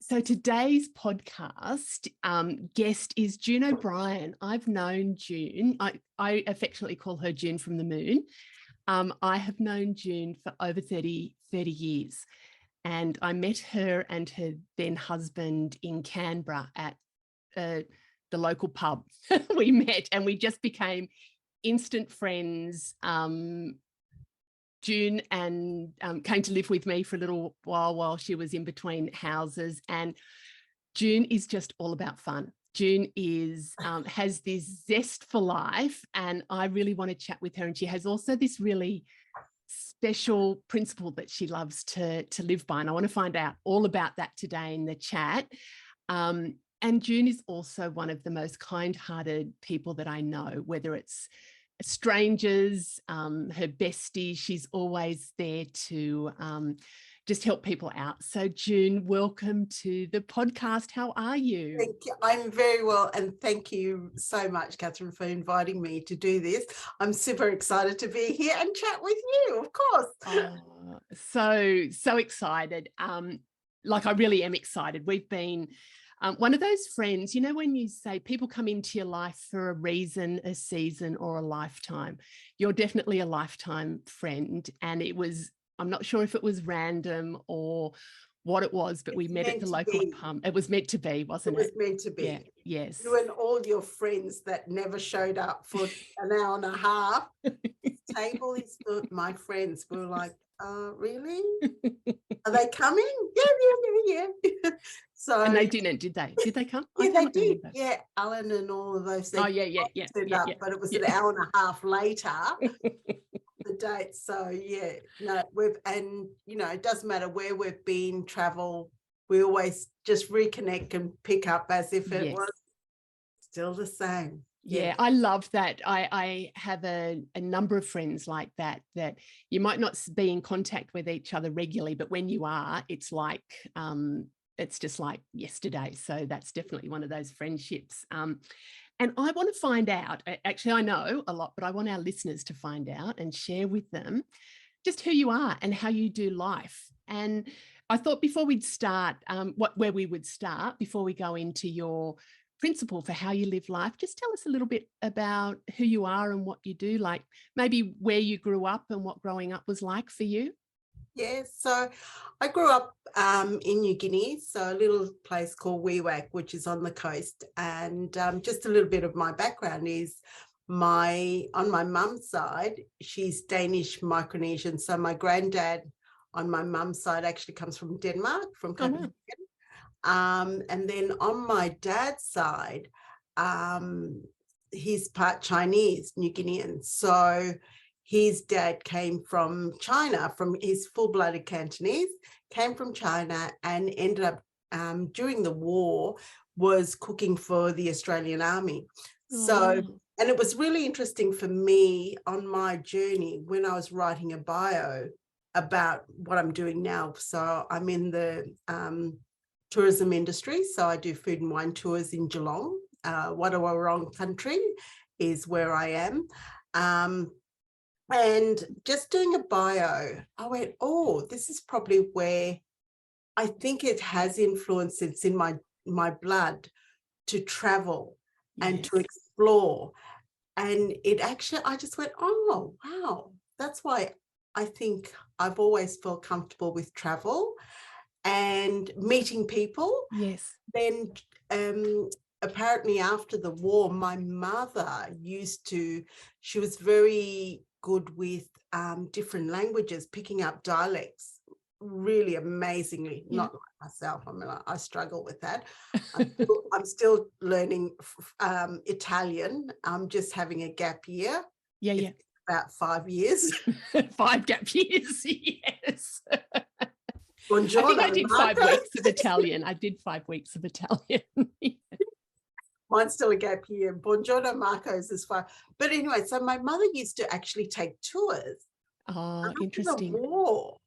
So today's podcast guest is June O'Brien. I've known June. I affectionately call her June from the moon. I have known June for over 30 years. And I met her and her then husband in Canberra at the local pub. We met and we just became instant friends. June and came to live with me for a little while she was in between houses. And June is just all about fun. June has this zest for life, and I really want to chat with her. And she has also this really special principle that she loves to live by. And I want to find out all about that today in the chat. And June is also one of the most kind-hearted people that I know, whether it's strangers, her bestie, she's always there to just help people out. So June, welcome to the podcast. How are you? Thank you. I'm very well, and thank you so much, Catherine, for inviting me to do this. I'm super excited to be here and chat with you, of course. Oh, so excited. Like I really am excited. We've been one of those friends, you know, when you say people come into your life for a reason, a season, or a lifetime, you're definitely a lifetime friend. And I'm not sure if it was random or what it was, but we met at the local pub. It was meant to be, wasn't it? It was meant to be. Yeah, yes. You and all your friends that never showed up for an hour and a half. This table is for my friends. We were like, really? Are they coming? Yeah. So, and they didn't, did they? Did they come? Yeah, they did. Yeah, Alan and all of those. Yeah. But it was an hour and a half later. The date. So it doesn't matter where we've been, travel, we always just reconnect and pick up as if it was still the same. Yeah, I love that. I have a number of friends like that you might not be in contact with each other regularly, but when you are, it's like it's just like yesterday. So that's definitely one of those friendships. And I want to find out, actually, I know a lot, but I want our listeners to find out and share with them just who you are and how you do life. And I thought before we'd start, where we would start, before we go into your principle for how you live life, just tell us a little bit about who you are and what you do, like maybe where you grew up and what growing up was like for you. Yeah, so I grew up in New Guinea, so a little place called Wewak, which is on the coast. And just a little bit of my background is on my mum's side, she's Danish Micronesian. So my granddad on my mum's side actually comes from Denmark, from Copenhagen. And then on my dad's side, he's part Chinese, New Guinean. So his dad came from China, his full-blooded Cantonese, came from China and ended up during the war was cooking for the Australian Army. So, and it was really interesting for me on my journey when I was writing a bio about what I'm doing now. So I'm in the tourism industry. So I do food and wine tours in Geelong. Wadawurrung country is where I am. And just doing a bio, I went, this is probably where I think it has influence. It's in my blood to travel and to explore. And it actually, I just went, wow. That's why I think I've always felt comfortable with travel and meeting people. Yes. Then apparently after the war, my mother she was very good with different languages, picking up dialects really amazingly. Not like myself. I mean, I struggle with that. I'm still learning Italian. I'm just having a gap year. Yeah. About 5 years. 5 gap years, yes. Buongiorno, I think I did 5 weeks of Italian. I did 5 weeks of Italian. Mine's still a gap year. Buongiorno Marco's is far. But anyway, so my mother used to actually take tours. Oh, interesting. The war.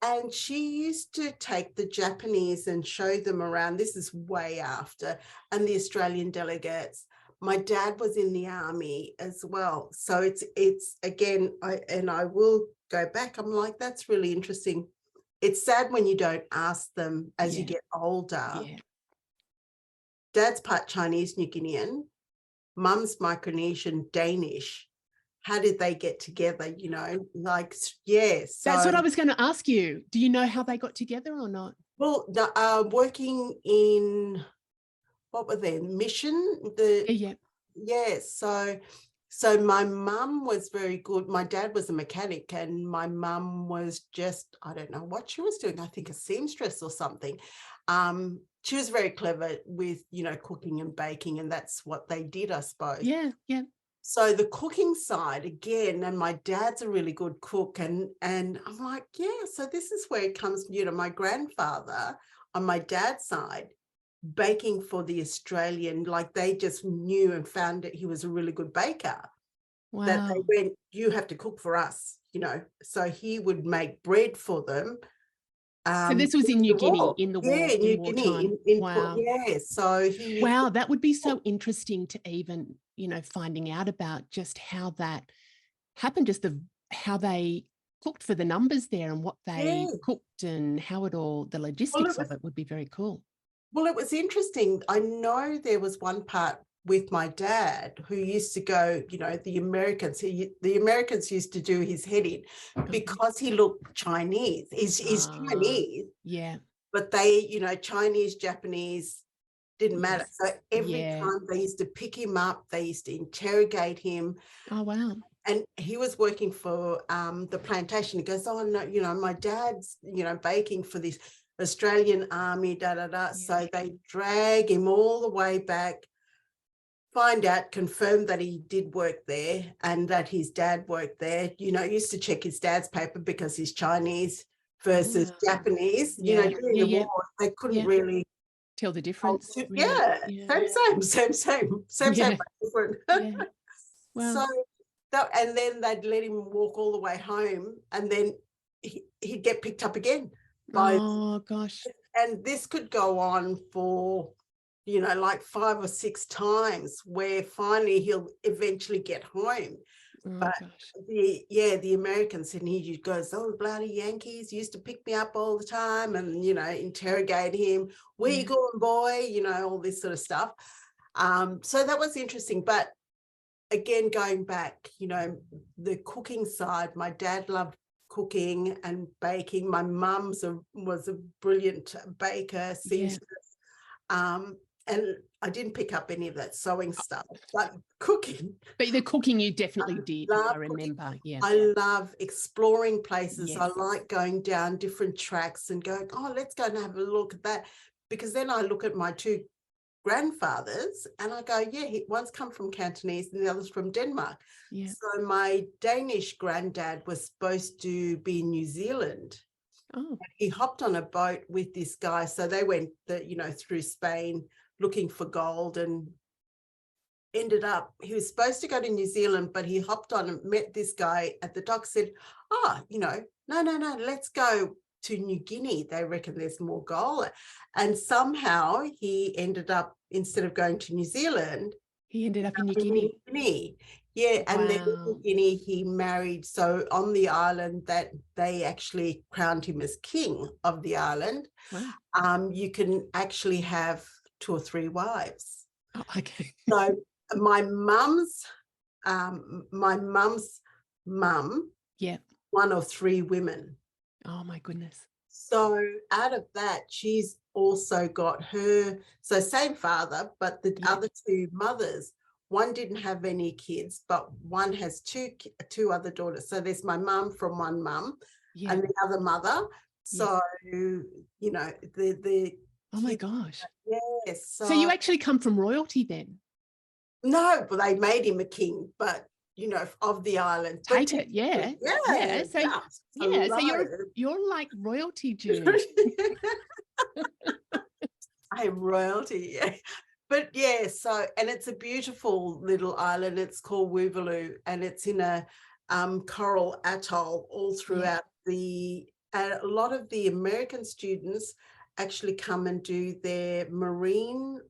And she used to take the Japanese and show them around. This is way after. And the Australian delegates. My dad was in the army as well. So it's again, I will go back. I'm like, that's really interesting. it's sad when you don't ask them as you Yeah. get older. Yeah. Dad's part Chinese, New Guinean, mum's Micronesian, Danish. How did they get together? You know, like, yeah. So That's what I was going to ask you. Do you know how they got together or not? well, working in, what were they, mission? Yeah. So my mum was very good. My dad was a mechanic and my mum was just, I don't know what she was doing. I think a seamstress or something. She was very clever with, you know, cooking and baking, and that's what they did, I suppose. Yeah. Yeah. So the cooking side again, and my dad's a really good cook, and I'm like, yeah, so this is where it comes, you know, my grandfather on my dad's side baking for the Australian, like they just knew and found that he was a really good baker. Wow. That they went, you have to cook for us, you know. So he would make bread for them. So this was in New Guinea in the war. Yeah, in New wartime. Guinea. Wow. Yeah. So he. Wow, that would be so interesting to even, you know, finding out about just how that happened, just how they cooked for the numbers there and what they cooked and how it all, the logistics of it would be very cool. Well, it was interesting. I know there was one part with my dad who used to go, you know, the Americans used to do his head in because he looked Chinese. He's Chinese. Yeah. But they, you know, Chinese, Japanese, didn't matter. So every time they used to pick him up, they used to interrogate him. Oh, wow. And he was working for the plantation. He goes, oh, no, you know, my dad's, you know, baking for this Australian army, Yeah. So they drag him all the way back, find out, confirm that he did work there and that his dad worked there. You know, used to check his dad's paper because he's Chinese versus Japanese. You know, during the war, they couldn't really tell the difference. Same, different. Wow. So and then they'd let him walk all the way home, and then he'd get picked up again. Gosh. And this could go on for, you know, like 5 or 6 times, where finally he'll eventually get home. But the Americans, and he goes, oh, bloody Yankees used to pick me up all the time and, you know, interrogate him. Where you going, boy? You know, all this sort of stuff. So that was interesting. But again, going back, you know, the cooking side, my dad loved cooking and baking. My mum was a brilliant baker, seamstress. And I didn't pick up any of that sewing stuff, but cooking. But the cooking you definitely did, I remember. Yeah. I love exploring places. I like going down different tracks and going, oh, let's go and have a look at that. Because then I look at my 2 grandfathers and I go, one's come from Cantonese and the other's from Denmark. So my Danish granddad was supposed to be in New Zealand. He hopped on a boat with this guy. So they went, through Spain looking for gold, and ended up, he was supposed to go to New Zealand, but he hopped on and met this guy at the dock, said, no, let's go to New Guinea. They reckon there's more gold. And somehow he ended up, instead of going to New Zealand, he ended up in New Guinea. Yeah, and then in New Guinea he married. So on the island, that they actually crowned him as king of the island. Wow. You can actually have 2 or 3 wives. Oh, okay. So my mum's mum, 1 of 3 women. Oh my goodness. So out of that, she's also got her, so same father, but the other 2 mothers, one didn't have any kids, but one has 2 other daughters. So there's my mum from one mum and the other mother. So, you know, the oh my gosh. Yes. So you actually come from royalty then? No, but they made him a king, but you know, of the island. Take it, yeah. So you're like royalty, June. I am royalty, yeah. But yeah, so, and it's a beautiful little island. It's called Woovaloo, and it's in a coral atoll all throughout a lot of the American students actually come and do their marine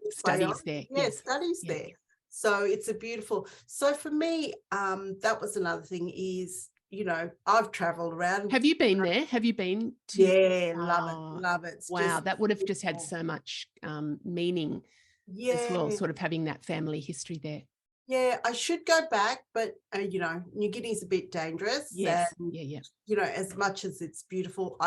studies there. Studies there. So it's a beautiful, so for me, that was another thing, is I've traveled around. Have you been there? Have you been to? Yeah, love it. It's wow, just that would have just had beautiful. so much meaning as well, Yeah. sort of having that family history there. Yeah, I should go back, but New Guinea's a bit dangerous. Yes, And, yeah. as much as it's beautiful,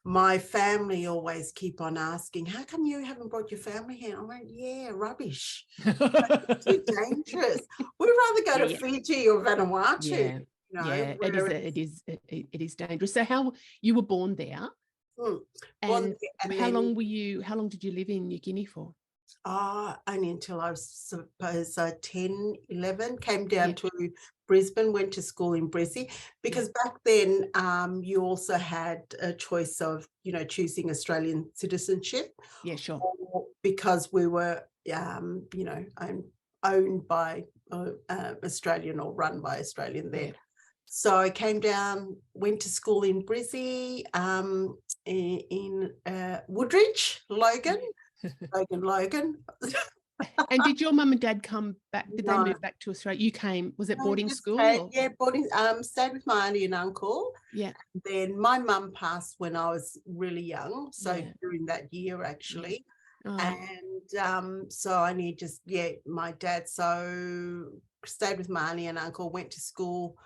my family always keep on asking, how come you haven't brought your family here? I went, yeah, rubbish. It's too dangerous. We'd rather go to Fiji or Vanuatu. It is dangerous. So how you were born there, and how long did you live in New Guinea for? Only until I was, suppose, 10, 11, came down to Brisbane, went to school in Brizzy, because back then you also had a choice of, choosing Australian citizenship. Yeah, sure. Because we were, owned by Australian or run by Australian then. Yeah. So I came down, went to school in Brizzy, in Woodridge, Logan. Logan. And did your mum and dad come back? Did they move back to Australia? You came, was it boarding school? Boarding, stayed with my auntie and uncle. Yeah. Then my mum passed when I was really young. So during that year, actually. Oh. And so I only just, my dad, so stayed with my auntie and uncle, went to school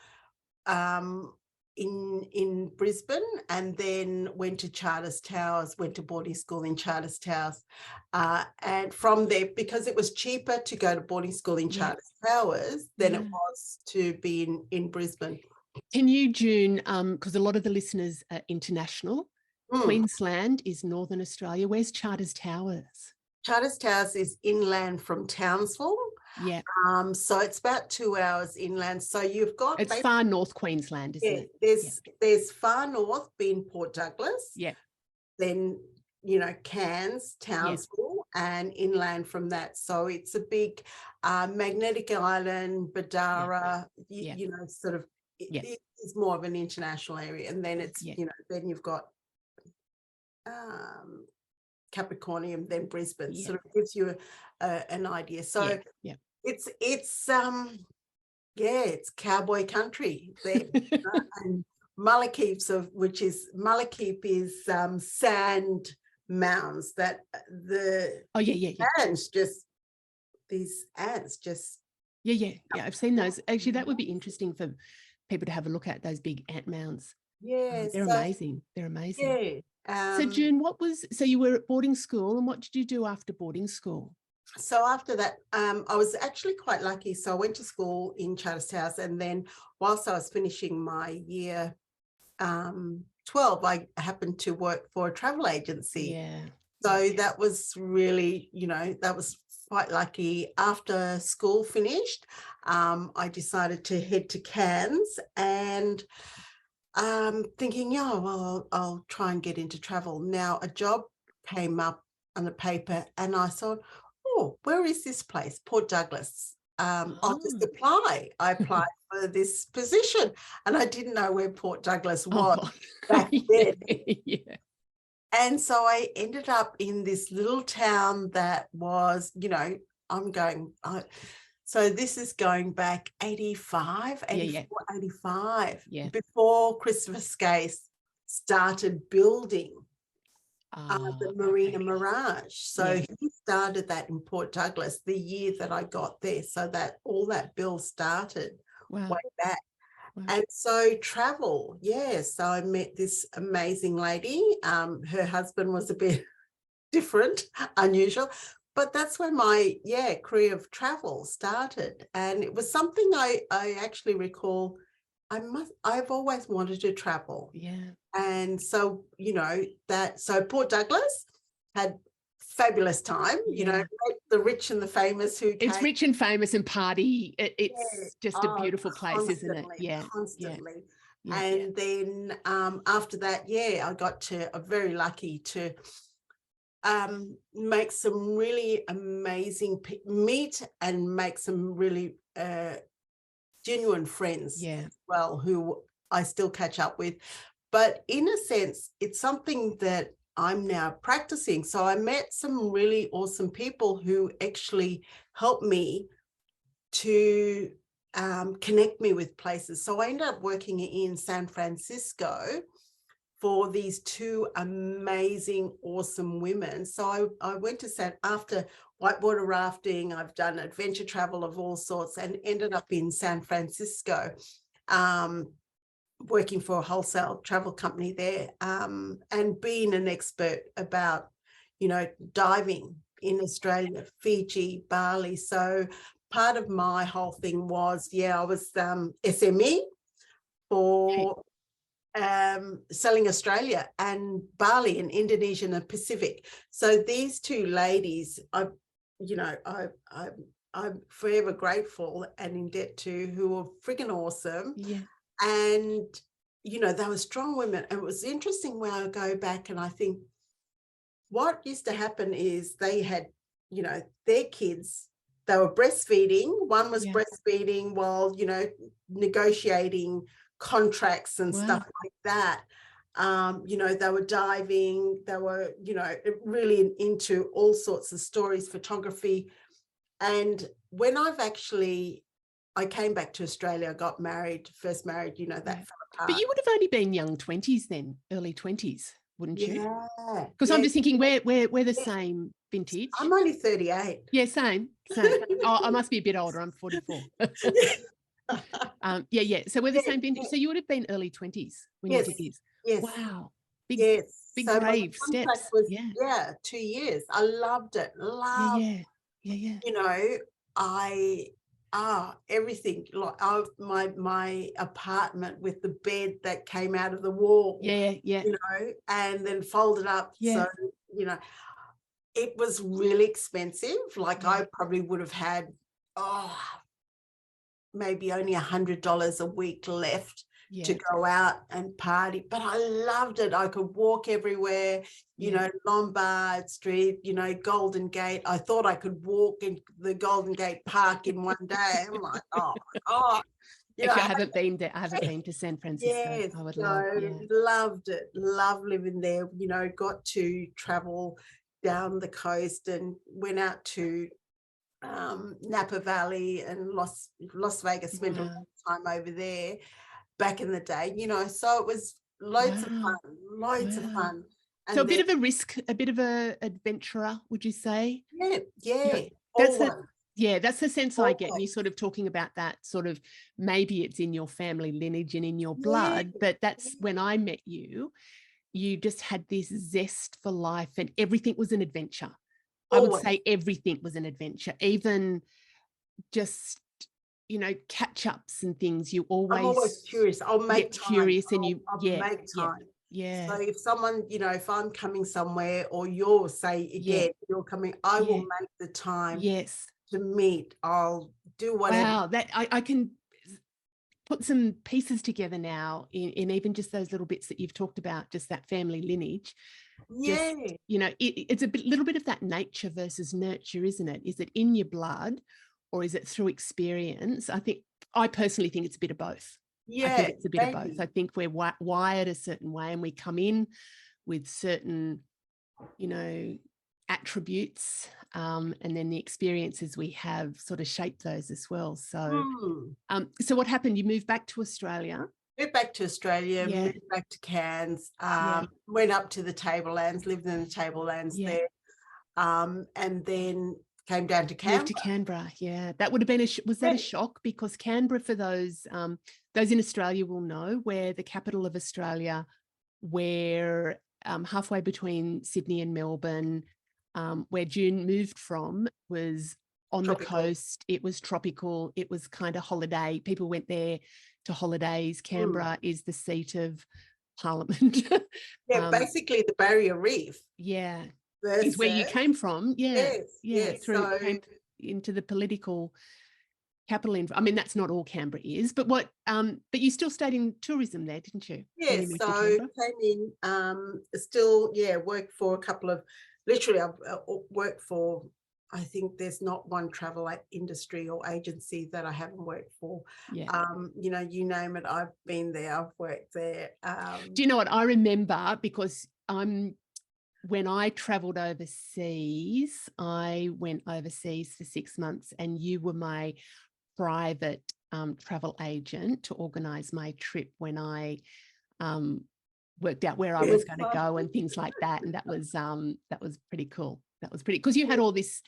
in Brisbane, and then went to Charters Towers, went to boarding school in Charters Towers. And from there, because it was cheaper to go to boarding school in Charters Towers than it was to be in Brisbane. Can you, June, because a lot of the listeners are international, Queensland is Northern Australia. Where's Charters Towers? Charters Towers is inland from Townsville. Yeah. So it's about 2 hours inland. So you've got, it's far north Queensland, isn't it? There's far north being Port Douglas. Yeah. Then Cairns, Townsville, and inland from that. So it's a big magnetic island, Badara. Sort of. It's more of an international area, and then it's then you've got Capricornium, then Brisbane. Sort of gives you an idea. So it's cowboy country there. And Malakip is sand mounds that ants just I've seen those. Actually, that would be interesting for people to have a look at, those big ant mounds. They're amazing. So June, so you were at boarding school, and what did you do after boarding school? So after that, I was actually quite lucky. So I went to school in Charters Towers, and then whilst I was finishing my year 12, I happened to work for a travel agency. Yeah. So that was really, that was quite lucky. After school finished, I decided to head to Cairns, and thinking, I'll try and get into travel. Now a job came up on the paper, and I thought, where is this place? Port Douglas. I'll just apply. I applied for this position, and I didn't know where Port Douglas was back then. And so I ended up in this little town that was, so this is going back 85, 85, before Christopher Skase started building the Marina Mirage. So he started that in Port Douglas the year that I got there. So that all that bill started way back. Wow. And so travel, so I met this amazing lady. Her husband was a bit different, unusual, but that's when my career of travel started. And it was something I actually recall. I've always wanted to travel. Yeah. And so, so Port Douglas had fabulous time, the rich and the famous who came. It's rich and famous and party. It's just a beautiful place, isn't it? Yeah. Constantly. Yeah. And then after that, I'm very lucky to make some really amazing, meet and make some really genuine friends as well, who I still catch up with. But in a sense, it's something that I'm now practicing. So I met some really awesome people who actually helped me to connect me with places. So I ended up working in San Francisco for these two amazing, awesome women. So I went to after whitewater rafting, I've done adventure travel of all sorts, and ended up in San Francisco, working for a wholesale travel company there, and being an expert about, diving in Australia, Fiji, Bali. So part of my whole thing was, I was SME for selling Australia and Bali and Indonesia and the Pacific. So these two ladies, I'm forever grateful and in debt to, who were friggin' awesome. Yeah. And, they were strong women. And it was interesting when I go back and I think what used to happen is they had, their kids, they were breastfeeding. One was breastfeeding while, negotiating contracts and stuff like that. They were diving, they were, really into all sorts of stories, photography. And when I came back to Australia, I got married, first married, that fell apart. But you would have only been young 20s then, early 20s, wouldn't you? Yeah. Because I'm just thinking we're the same vintage. I'm only 38. Yeah, same. Oh, I must be a bit older. I'm 44. Yeah. So we're the same vintage. So you would have been early 20s when you did this. Yes. Wow. Big So brave steps. Was, 2 years. I loved it. Yeah. Everything, like my apartment with the bed that came out of the wall. Yeah. And then folded up. Yeah. So, it was really expensive. Like I probably would have had, maybe only $100 a week left to go out and party, but I loved it. I could walk everywhere, Lombard Street, Golden Gate. I thought I could walk in the Golden Gate Park in one day. I'm like, oh my God. Actually, I haven't been there. I haven't been to San Francisco. Yes, I would loved it. Loved living there. Got to travel down the coast and went out to Napa Valley and Las Vegas. Spent a lot of time over there back in the day. So it was loads of fun. And so a bit of a risk, a bit of a adventurer, would you say? Yeah. That's the sense I get. And you're sort of talking about that sort of, maybe it's in your family lineage and in your blood, but that's when I met you. You just had this zest for life and everything was an adventure. I would say everything was an adventure, even just, catch-ups and things. I'm always curious. I'll make time. Curious and I'll make time. Yeah. So if someone, if I'm coming somewhere or you're you're coming, I will make the time to meet. I'll do whatever. Wow, that I can put some pieces together now in even just those little bits that you've talked about, just that family lineage. It's a little bit of that nature versus nurture, isn't it? Is it in your blood or is it through experience? I personally think it's a bit of both. I think it's a bit of both. I think we're wired a certain way and we come in with certain, attributes, and then the experiences we have sort of shape those as well. So, so what happened? You moved back to Australia? Moved back to Australia, moved back to Cairns, went up to the Tablelands, lived in the Tablelands there, and then came down to Canberra. Moved to Canberra, That would have been was that a shock? Because Canberra, for those in Australia will know, we're the capital of Australia. We're halfway between Sydney and Melbourne. Where June moved from was on the coast. It was tropical. It was kind of holiday. People went there to holidays. Canberra is the seat of Parliament. Basically the Barrier Reef. Is where you came from. Yes. So, came into the political capital. I mean, that's not all Canberra is, but but you still stayed in tourism there, didn't you? Yes. So came in, still, worked for a couple of, literally I've worked for, I think there's not one travel industry or agency that I haven't worked for. You name it, I've been there, I've worked there. Do you know what I remember? Because when I travelled overseas, I went overseas for 6 months and you were my private travel agent to organise my trip when I worked out where I was going to go and things like that. And that was pretty cool. That was pretty, because you had all this,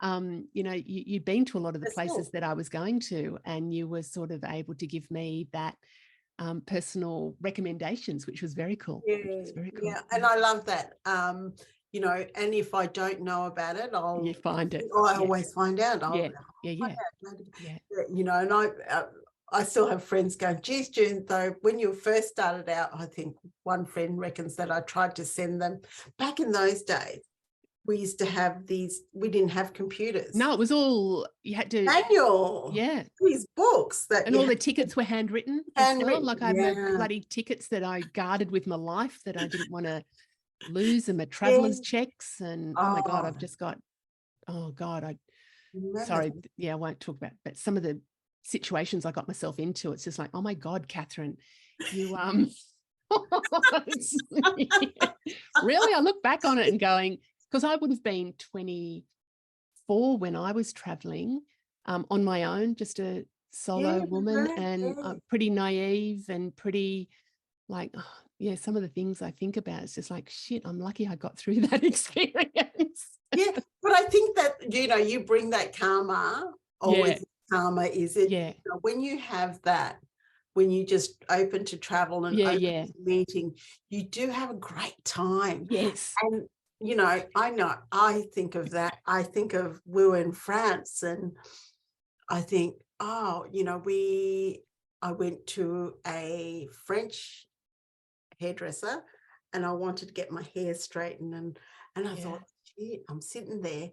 you'd been to a lot of the places that I was going to, and you were sort of able to give me that personal recommendations, which was very cool. Yeah, and I love that. And if I don't know about it, you find it. I always find out. Yeah. And I still have friends going, geez, June, though, when you first started out, I think one friend reckons that I tried to send them. Back in those days, we used to have we didn't have computers. No, it was all, you had to. Manual. Yeah. These books. And all the tickets were handwritten. Like I had my bloody tickets that I guarded with my life that I didn't want to lose, and my traveller's checks. And oh my God, I've just got, sorry. Yeah, I won't talk about, but some of the situations I got myself into, it's just like, oh my God, Catherine, you really, I look back on it and going, because I would have been 24 when I was traveling on my own, just a solo woman, and pretty naive and pretty like, some of the things I think about, it's just like, shit, I'm lucky I got through that experience. Yeah, but I think that, you bring that karma, always karma, is it? Yeah. When you have that, when you just open to travel and open to meeting, you do have a great time. Yes. And, I think of that. I think of, we were in France, and I think, I went to a French hairdresser, and I wanted to get my hair straightened, and I thought, gee, I'm sitting there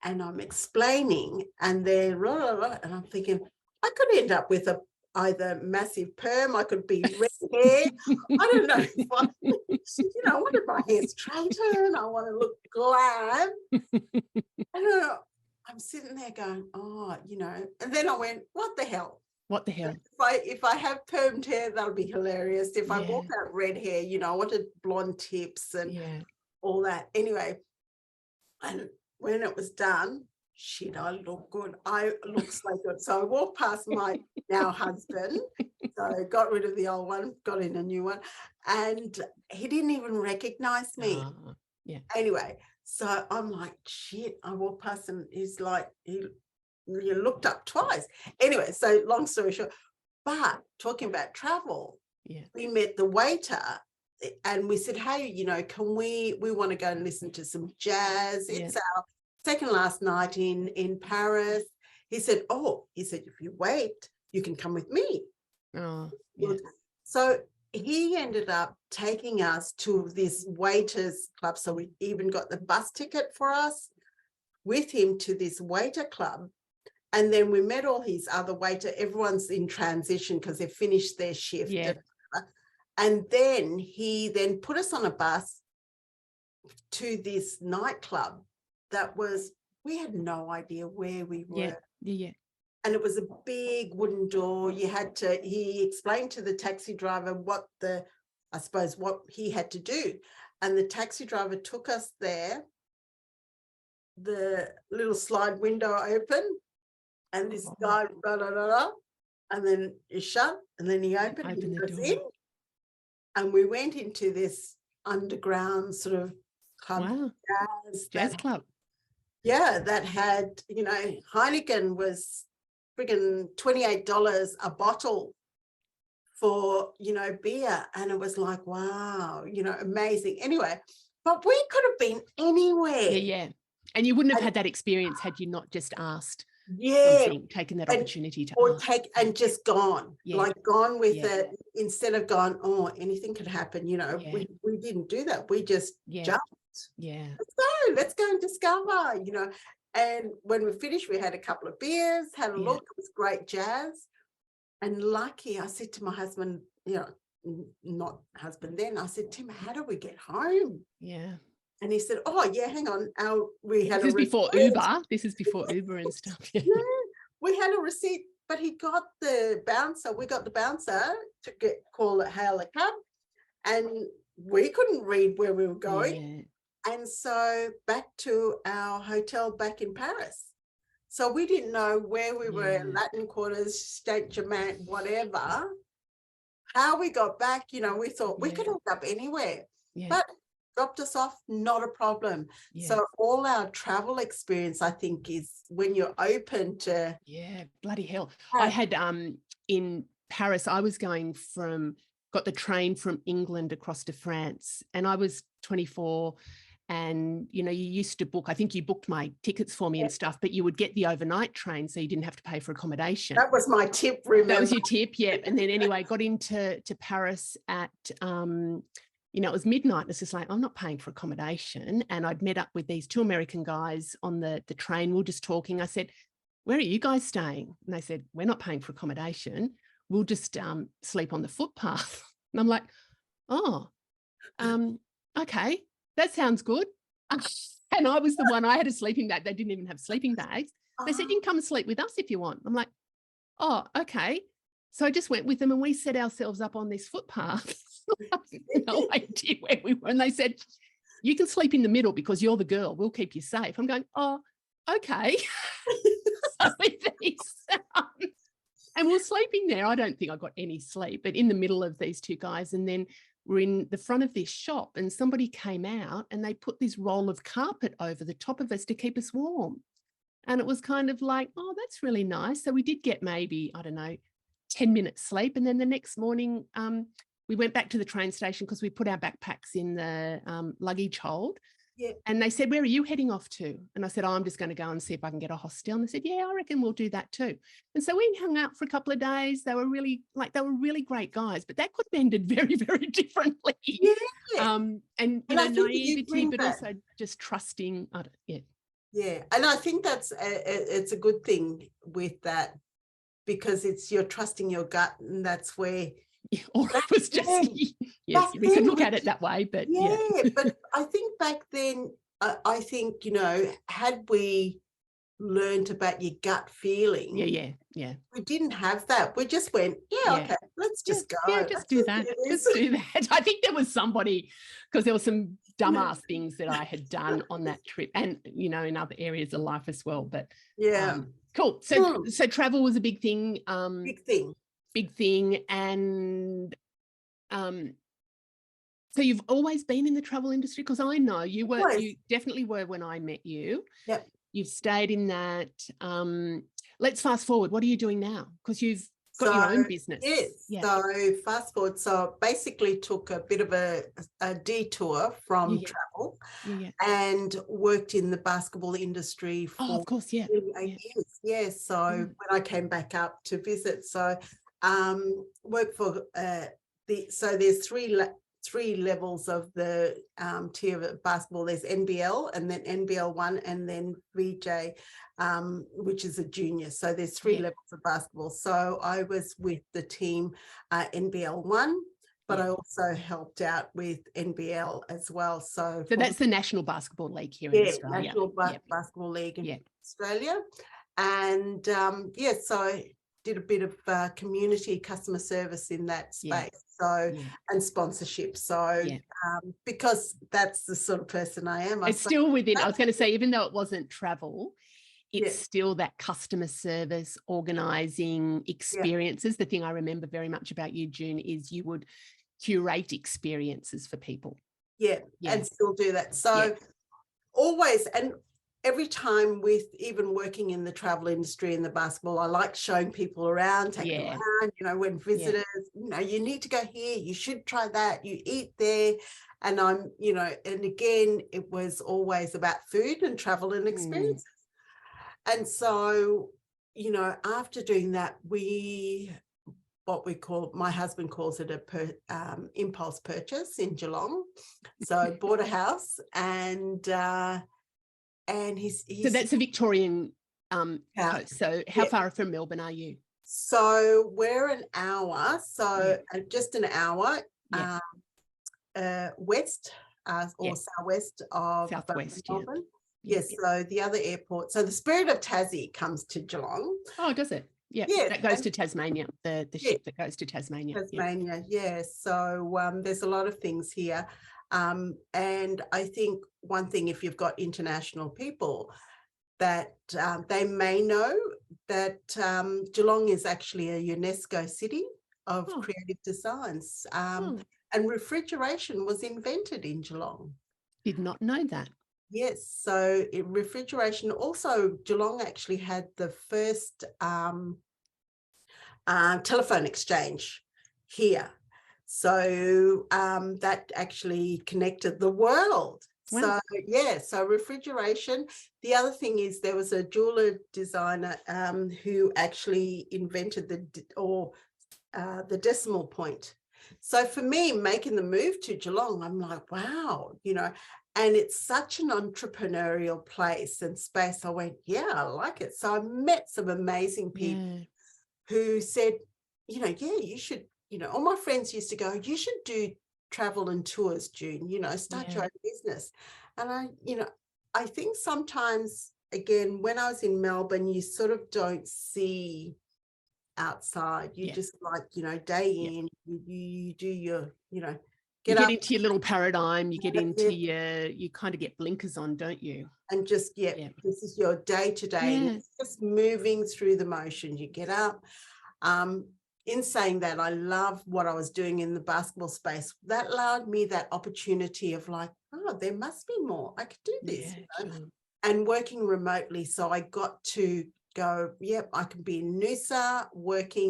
and I'm explaining, and they're and I'm thinking, I could end up with either massive perm, I could be red hair. I don't know if I wanted my hair straightened, I want to look glam. And I'm sitting there going, and then I went, what the hell? What the hell? If I have permed hair, that'll be hilarious. If I walk out red hair, I wanted blonde tips and all that. Anyway, and when it was done, shit, I look good. I look so good. So I walked past my now husband. So I got rid of the old one, got in a new one, and he didn't even recognize me. Anyway, so I'm like, shit. I walked past him. He's like, you looked up twice. Anyway, so long story short, but talking about travel, we met the waiter, and we said, hey, can we want to go and listen to some jazz. It's our second last night in Paris. He said, if you wait, you can come with me. So he ended up taking us to this waiters club. So we even got the bus ticket for us with him to this waiter club. And then we met all his other waiter. Everyone's in transition because they finished their shift. And then he then put us on a bus to this nightclub that was, we had no idea where we were. And it was a big wooden door. He explained to the taxi driver what he had to do. And the taxi driver took us there. The little slide window opened, and this guy, and then he shut, and then he opened the door. In, and we went into this underground sort of club, jazz club. That had, Heineken was friggin' $28 a bottle for, beer. And it was like, wow, amazing. Anyway, but we could have been anywhere. And you wouldn't have had that experience had you not just asked. Taken that opportunity to ask. And just gone, gone with it, instead of gone, anything could happen. We didn't do that. We just jumped. Let's go and discover, and when we finished, we had a couple of beers, had a look. It was great jazz. And lucky, I said to my husband, not husband then, I said, Tim, how do we get home? And he said, hang on. This is before Uber. This is before Uber and stuff. We had a receipt, but he got the bouncer. We got the bouncer to hail a cab, and we couldn't read where we were going. And so back to our hotel back in Paris. So we didn't know where we were, Yeah. Latin Quarters, Saint Germain, whatever. How we got back, you know, we thought we could hook up anywhere, but dropped us off, not a problem. So all our travel experience, I think, is when you're open to. Yeah, bloody hell. I had in Paris, I was got the train from England across to France, and I was 24. And, you know, you used to book, I think you booked my tickets for me and stuff, but you would get the overnight train so you didn't have to pay for accommodation. That was my tip, remember? That was your tip, yeah. And then anyway, got into Paris at, you know, it was midnight. It's just like, I'm not paying for accommodation. And I'd met up with these two American guys on the train. We were just talking. I said, where are you guys staying? And they said, we're not paying for accommodation. We'll just sleep on the footpath. And I'm like, oh, okay. That sounds good. And I was the one, I had a sleeping bag. They didn't even have sleeping bags. They said, you can come and sleep with us if you want. I'm like, oh, okay. So I just went with them and we set ourselves up on this footpath. I had no idea where we were. And they said, you can sleep in the middle because you're the girl. We'll keep you safe. I'm going, oh, okay. So and we're sleeping there. I don't think I got any sleep, but in the middle of these two guys. And then we're in the front of this shop and somebody came out and they put this roll of carpet over the top of us to keep us warm. And it was kind of like, oh, that's really nice. So we did get maybe, I don't know, 10 minutes sleep. And then the next morning, we went back to the train station because we put our backpacks in the luggage hold. Yeah. And they said, where are you heading off to? And I said, oh, I'm just going to go and see if I can get a hostel. And they said, yeah, I reckon we'll do that too. And so we hung out for a couple of days. They were really great guys, but that could have ended very, very differently. Yeah. And you know, naivety, but also just trusting. Yeah. And I think that's it's a good thing with that, because you're trusting your gut, and that's where. Yeah, or it was just, yes, we could look at it that way, but but I think back then, I think, you know, had we learned about your gut feeling, we didn't have that. We just went, okay, let's just go. Yeah, just do that. Just do that. I think there was somebody, because there were some dumbass things that I had done on that trip, and you know, in other areas of life as well. But cool. So travel was a big thing. Big thing. And so you've always been in the travel industry? Because I know you were, you definitely were when I met you. Yep. You've stayed in that. Let's fast forward. What are you doing now? Because you've got your own business. Yes. Yeah. So fast forward. So basically took a bit of a detour from travel and worked in the basketball industry for of course, 8 years. Yeah. So when I came back up to visit, so work for so there's three levels of the tier of basketball. There's NBL, and then NBL 1, and then VJ, which is a junior. So there's three levels of basketball. So I was with the team NBL 1, but I also helped out with NBL as well. So that's the National Basketball League here in Australia. National Basketball League in Australia. And so did a bit of community customer service in that space, and sponsorship. So because that's the sort of person I am. It's still within, I was going to say, even though it wasn't travel, it's still that customer service, organising experiences. The thing I remember very much about you, June, is you would curate experiences for people. And still do that. So always, and every time with even working in the travel industry in the basketball, I like showing people around, taking them around, you know, when visitors, you know, you need to go here, you should try that, you eat there. And I'm, you know, and again, it was always about food and travel and experiences. And so, you know, after doing that, my husband calls it a impulse purchase in Geelong. So I bought a house, and he's so that's a Victorian coast. So how far from Melbourne are you? So we're an hour, just an hour west or southwest of Melbourne. Yes, so the other airport. So the Spirit of Tassie comes to Geelong. Oh, does it? Yeah, that goes to Tasmania, the ship that goes to Tasmania. So there's a lot of things here. And I think one thing, if you've got international people, that they may know that Geelong is actually a UNESCO city of creative designs. And refrigeration was invented in Geelong. Did not know that. Yes, so refrigeration. Also, Geelong actually had the first telephone exchange here. So that actually connected the world. Wow. So, yeah, so refrigeration. The other thing is there was a jeweler designer who actually invented the decimal point. So for me, making the move to Geelong, I'm like, wow, and it's such an entrepreneurial place and space. I went, yeah, I like it. So I met some amazing people who said, yeah, you should, all my friends used to go, you should do travel and tours, June, start your own business. And I think sometimes, again, when I was in Melbourne, you sort of don't see outside. You just day in, you do your, get into your little paradigm, you get into you kind of get blinkers on, don't you? And just, this is your day to day. It's just moving through the motion. You get up. In saying that, I love what I was doing in the basketball space. That allowed me that opportunity of like, oh, there must be more. I could do this. Sure. And working remotely. So I got to go, I can be in Noosa,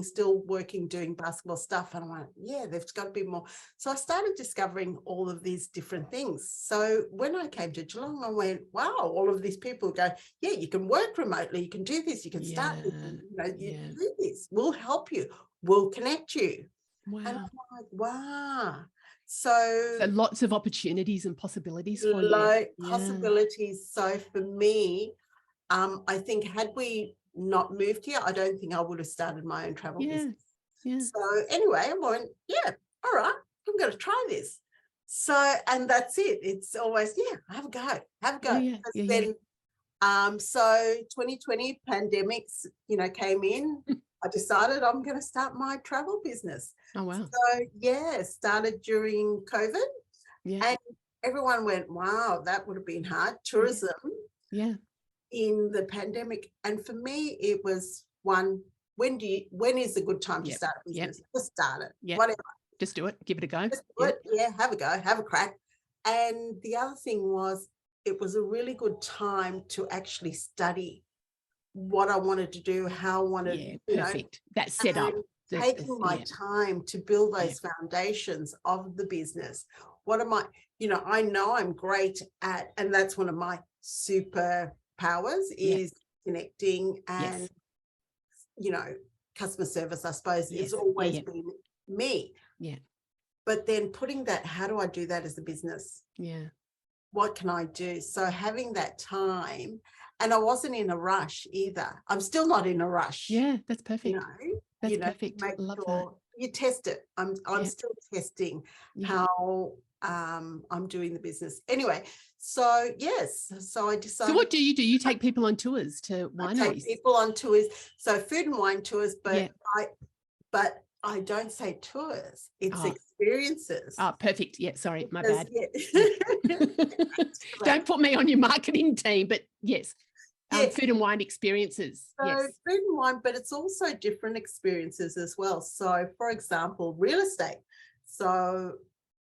still working, doing basketball stuff. And I went, there's got to be more. So I started discovering all of these different things. So when I came to Geelong, I went, wow, all of these people go, you can work remotely, you can do this, you can start, you do this, we'll help you, we'll connect you. Wow. And I'm like, wow. So lots of opportunities and possibilities for you. Possibilities. So for me, I think had we not moved here, I don't think I would have started my own travel business. Yeah. So anyway, I went, all right, I'm going to try this. So, and that's it. It's always, have a go. Then, so 2020 pandemics, came in. I decided I'm going to start my travel business. Oh, wow. So, started during COVID. Yeah. And everyone went, wow, that would have been hard. Tourism. Yeah. In the pandemic. And for me, it was when is a good time to start a business? Just start it. Whatever. Just do it. Give it a go. Just do it. Have a go. Have a crack. And the other thing was, it was a really good time to actually study what I wanted to do, how I wanted, perfect. That setup. Taking my time to build those foundations of the business. What am I, I know I'm great at, and that's one of my superpowers is connecting and, customer service, I suppose, has always been me. Yeah. But then putting that, how do I do that as a business? Yeah. What can I do? So having that time, and I wasn't in a rush either. I'm still not in a rush. Yeah, that's perfect. That's perfect. Make love sure that. You test it. I'm still testing how I'm doing the business. Anyway, so yes, so I decided. So what do? You take people on tours to wineries? I take people on tours, so food and wine tours, but I don't say tours. It's experiences. Oh, perfect. Yeah, sorry, my bad. Don't put me on your marketing team, but yes. Food and wine experiences. So food and wine, but it's also different experiences as well. So for example, real estate. So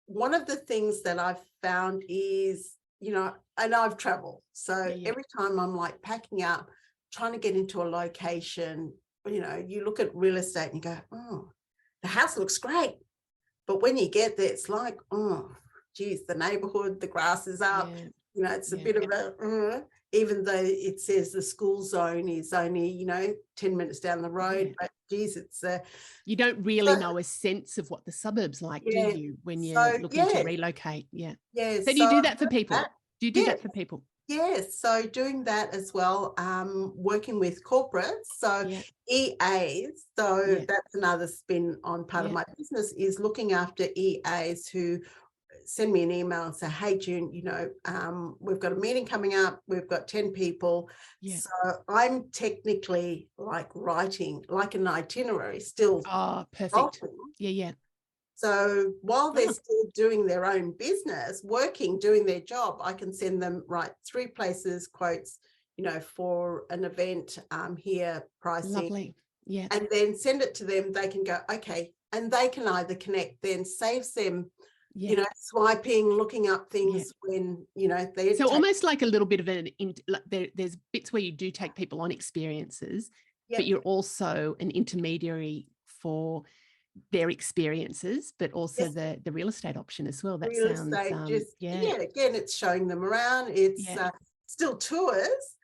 one of the things that I've found is, and I've traveled. So every time I'm like packing up, trying to get into a location, you look at real estate and you go, oh, the house looks great. But when you get there, it's like, oh, geez, the neighborhood, the grass is up. It's a bit of a, even though it says the school zone is only, 10 minutes down the road, but geez, it's you don't really know a sense of what the suburbs like, do you, when you're looking to relocate? Yeah. So do you do that for people? Do you do that for people? Yes, so doing that as well, working with corporates, so EAs, so that's another spin on part of my business, is looking after EAs who send me an email and say, hey, June, we've got a meeting coming up, we've got 10 people. So I'm technically like writing like an itinerary still. Oh, perfect. Yeah. So while they're still doing their own business, working, doing their job, I can send them 3 places, quotes, for an event here, pricing. Lovely. Yeah. And then send it to them. They can go, okay. And they can either connect, then saves them, swiping, looking up things when, they so almost like a little bit of there's bits where you do take people on experiences, but you're also an intermediary for their experiences, but also the real estate option as well. That real sounds estate, again, it's showing them around. It's still tours,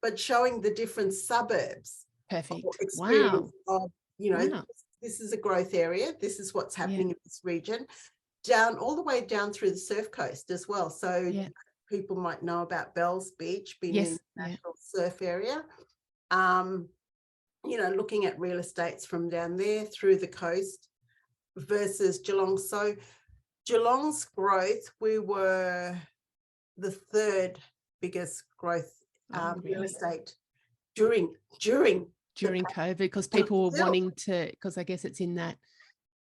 but showing the different suburbs. Perfect. Experience wow. of, this is a growth area. This is what's happening in this region, down all the way down through the surf coast as well. So people might know about Bells Beach being an international surf area. Looking at real estates from down there through the coast versus Geelong. So Geelong's growth, we were the third biggest growth real estate during COVID, because people were wanting to, because I guess it's in that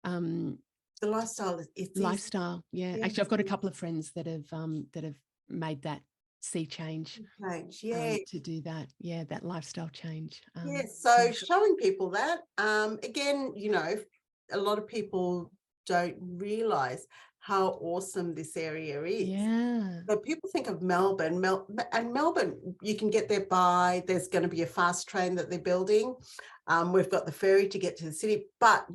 the lifestyle. It's lifestyle. Yeah. Actually, I've got a couple of friends that have made that sea change to do that. Yeah, that lifestyle change. So showing people that, again, a lot of people don't realize how awesome this area is. Yeah. So people think of Melbourne, Melbourne, you can get there there's going to be a fast train that they're building. We've got the ferry to get to the city, but,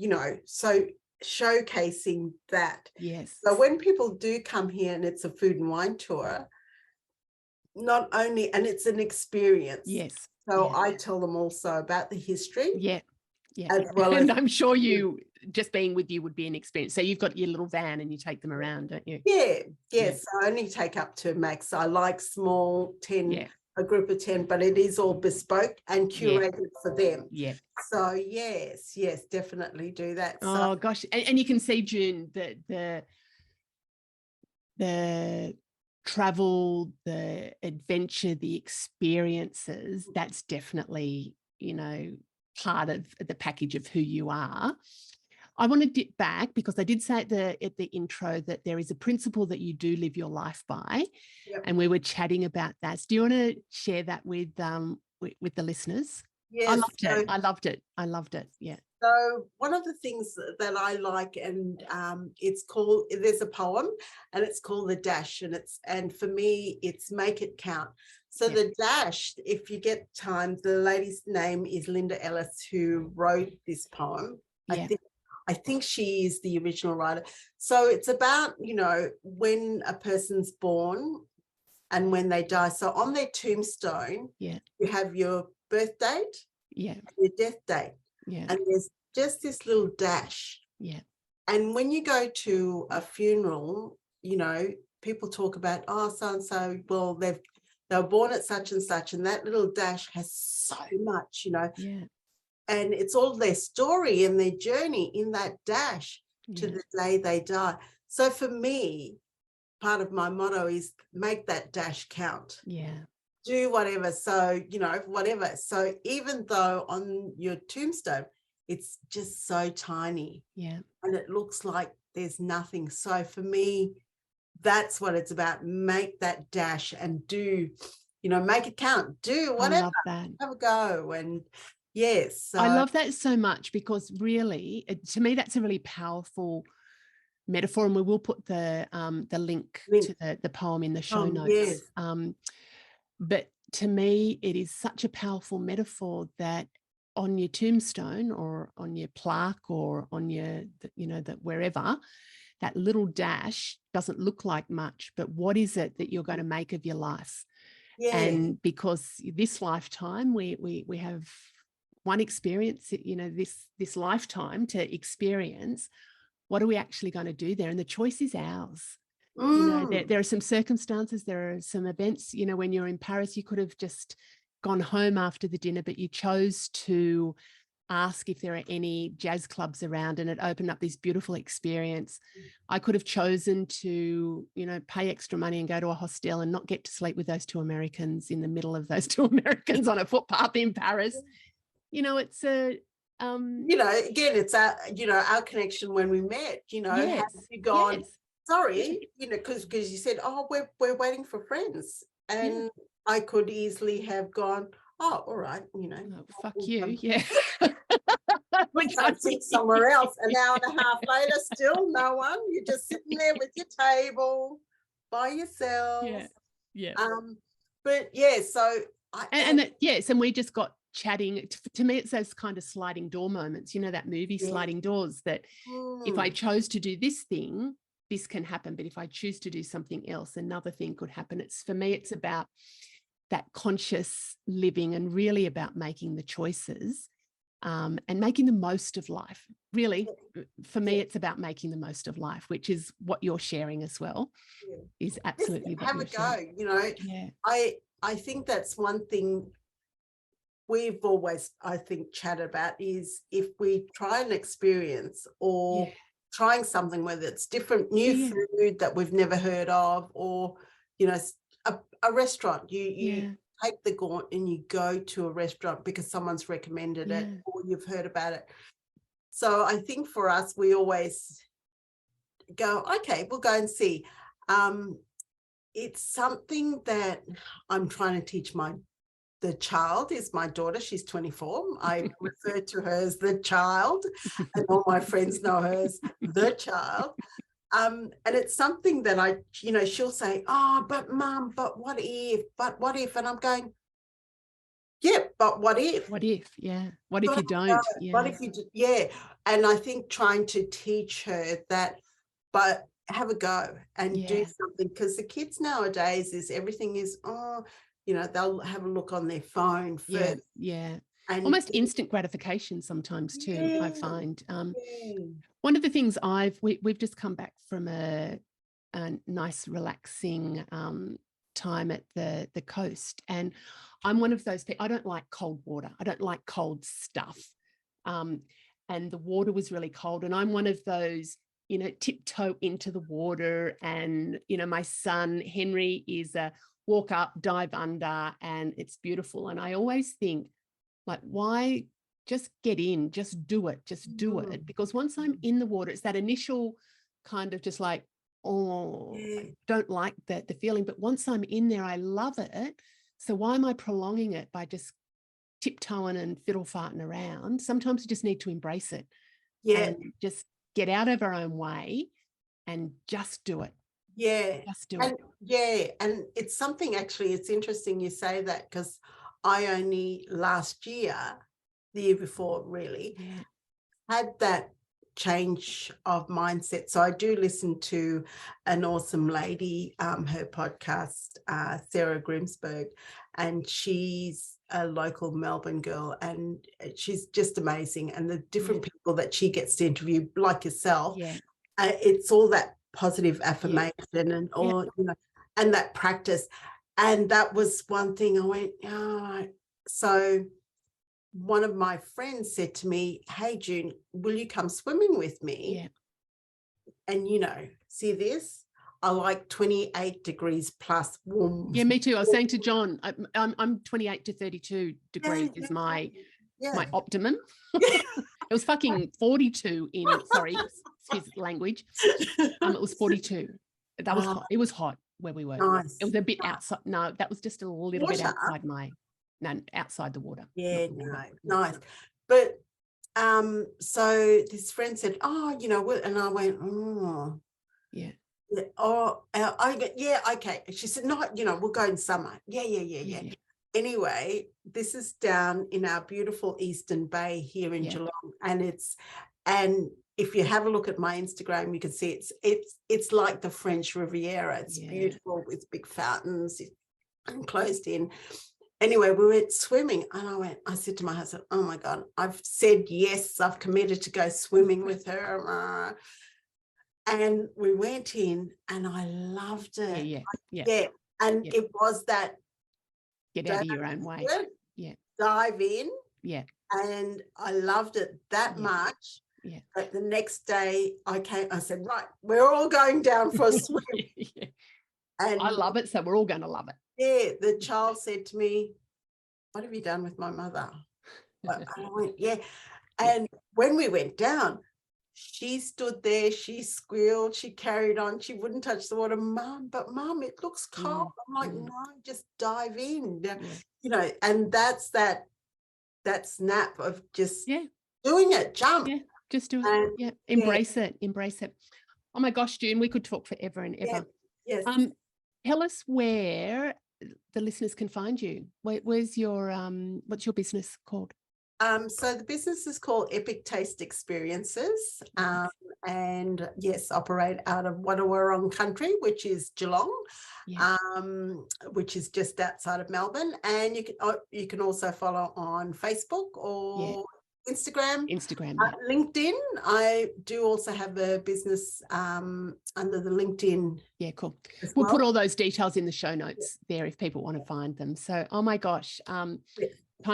so showcasing that. Yes. So when people do come here and it's a food and wine tour, not only, and it's an experience. Yes. So I tell them also about the history. Yeah. Yeah. As well and as, I'm sure you just being with you would be an experience. So you've got your little van and you take them around, don't you? Yeah. So I only take up to max. I like small 10, a group of 10, but it is all bespoke and curated for them. Yeah. So yes, definitely do that. Oh gosh. And you can see, June, the travel, the adventure, the experiences, that's definitely, part of the package of who you are. I want to dip back because I did say at the intro that there is a principle that you do live your life by, and we were chatting about that. So do you want to share that with the listeners? Yes, I loved it. Yeah. So one of the things that I like, and it's called, there's a poem and it's called The Dash, and for me, it's Make It Count. So the dash, if you get time, the lady's name is Linda Ellis, who wrote this poem. I think she is the original writer. So it's about, when a person's born and when they die. So on their tombstone, you have your birth date, and your death date. Yeah. And there's just this little dash. Yeah. And when you go to a funeral, people talk about, so-and-so, well, they were born at such and such, and that little dash has so much, Yeah. And it's all their story and their journey in that dash to the day they die. So for me, part of my motto is make that dash count. Yeah. Do whatever. So, whatever. So even though on your tombstone, it's just so tiny. Yeah. And it looks like there's nothing. So for me, that's what it's about. Make that dash and do, make it count. Do whatever. I love that. Have a go. And yes. So I love that so much, because really, to me, that's a really powerful metaphor, and we will put the link to the poem in the show notes. Yes. But to me, it is such a powerful metaphor that on your tombstone or on your plaque or on your, that wherever, that little dash doesn't look like much, but what is it that you're going to make of your life? Yeah. And because this lifetime, we have one experience, this lifetime to experience, what are we actually going to do there? And the choice is ours. There are some circumstances, there are some events, when you're in Paris, you could have just gone home after the dinner, but you chose to ask if there are any jazz clubs around, and it opened up this beautiful experience. I could have chosen to, pay extra money and go to a hostel and not get to sleep with those two Americans in the middle of those two Americans on a footpath in Paris. It's a, again, it's our connection when we met, have you gone, sorry, because you said, we're waiting for friends. And I could easily have gone, oh, all right, Oh, fuck you. Yeah. we can't sit somewhere else. An hour and a half later, still no one. You're just sitting there with your table by yourself. Yeah. But yeah, so yes, and we just got chatting. To me, it's those kind of sliding door moments. You know that movie, Sliding Doors, that if I chose to do this thing, this can happen. But if I choose to do something else, another thing could happen. For me, it's about that conscious living and really about making the choices and making the most of life. Really, for me, it's about making the most of life, which is what you're sharing as well. Is absolutely just have a go. I think that's one thing we've always, I think, chatted about is if we try an experience or trying something, whether it's different new food that we've never heard of, or a restaurant, you take the gaunt and you go to a restaurant because someone's recommended it or you've heard about it. So I think for us, we always go, okay, we'll go and see. It's something that I'm trying to teach the child is my daughter. She's 24. I refer to her as the child, and all my friends know her as the child. And it's something that she'll say, oh, but Mum, but what if? And I'm going, yeah, but what if? What if? Yeah. What if you don't? Yeah. What if you do? Yeah. And I think trying to teach her that, but have a go and do something, because the kids nowadays everything is, they'll have a look on their phone first. Yeah. And almost instant gratification sometimes too, I find. One of the things we've just come back from a nice relaxing time at the coast, and I'm one of those people. I don't like cold water. I don't like cold stuff. And the water was really cold, and I'm one of those, tiptoe into the water. And, my son, Henry, is a walk up, dive under, and it's beautiful. And I always think, like, why just get in, just do it, because once I'm in the water, it's that initial kind of just like, I don't like the feeling, but once I'm in there, I love it. So why am I prolonging it by just tiptoeing and fiddle farting around? Sometimes we just need to embrace it and just get out of our own way and just do it. Just do it. And it's something, actually, it's interesting you say that, because I only last year, the year before really, had that change of mindset. So I do listen to an awesome lady, her podcast, Sarah Grimsberg, and she's a local Melbourne girl, and she's just amazing. And the different people that she gets to interview, like yourself, it's all that positive affirmation and all, and that practice. And that was one thing I went, so one of my friends said to me, hey, June, will you come swimming with me? And, see this? I like 28 degrees plus warm. Yeah, me too. I was saying to John, I'm 28 to 32 degrees is my optimum. It was fucking 42 in, sorry, excuse language. It was 42. That was hot. It was hot where we were. Nice. It was a bit outside. No, that was just a little bit outside outside the water. Yeah, nice. But so this friend said, oh, and I went, oh. Yeah. Oh, okay. She said, no, we'll go in summer. Yeah. Anyway, this is down in our beautiful Eastern Bay here in Geelong, and if you have a look at my Instagram, you can see it's like the French Riviera. It's beautiful with big fountains and closed in. Anyway, we went swimming, and I said to my husband, oh my God, I've said yes, I've committed to go swimming with her. And we went in, and I loved it. Yeah. And it was that get out of your own way. Dive in. Yeah. And I loved it that much. Yeah. But the next day I said, right, we're all going down for a swim. And I love it, so we're all going to love it. Yeah. The child said to me, what have you done with my mother? And I went, And when we went down, she stood there, she squealed, she carried on, she wouldn't touch the water. Mum, it looks cold. I'm like, no, just dive in. You know, and that's that snap of just doing it, jump. Yeah, just do it. Embrace it. Oh my gosh, June, we could talk forever and ever. Yes. Tell us where the listeners can find you. Where's your what's your business called? So the business is called Epic Taste Experiences, and yes, operate out of Wadawurrung country, which is Geelong, which is just outside of Melbourne. And you can also follow on Facebook or Instagram, LinkedIn. I do also have a business under the LinkedIn. Yeah, cool. We'll put all those details in the show notes there if people want to find them. So, oh my gosh, time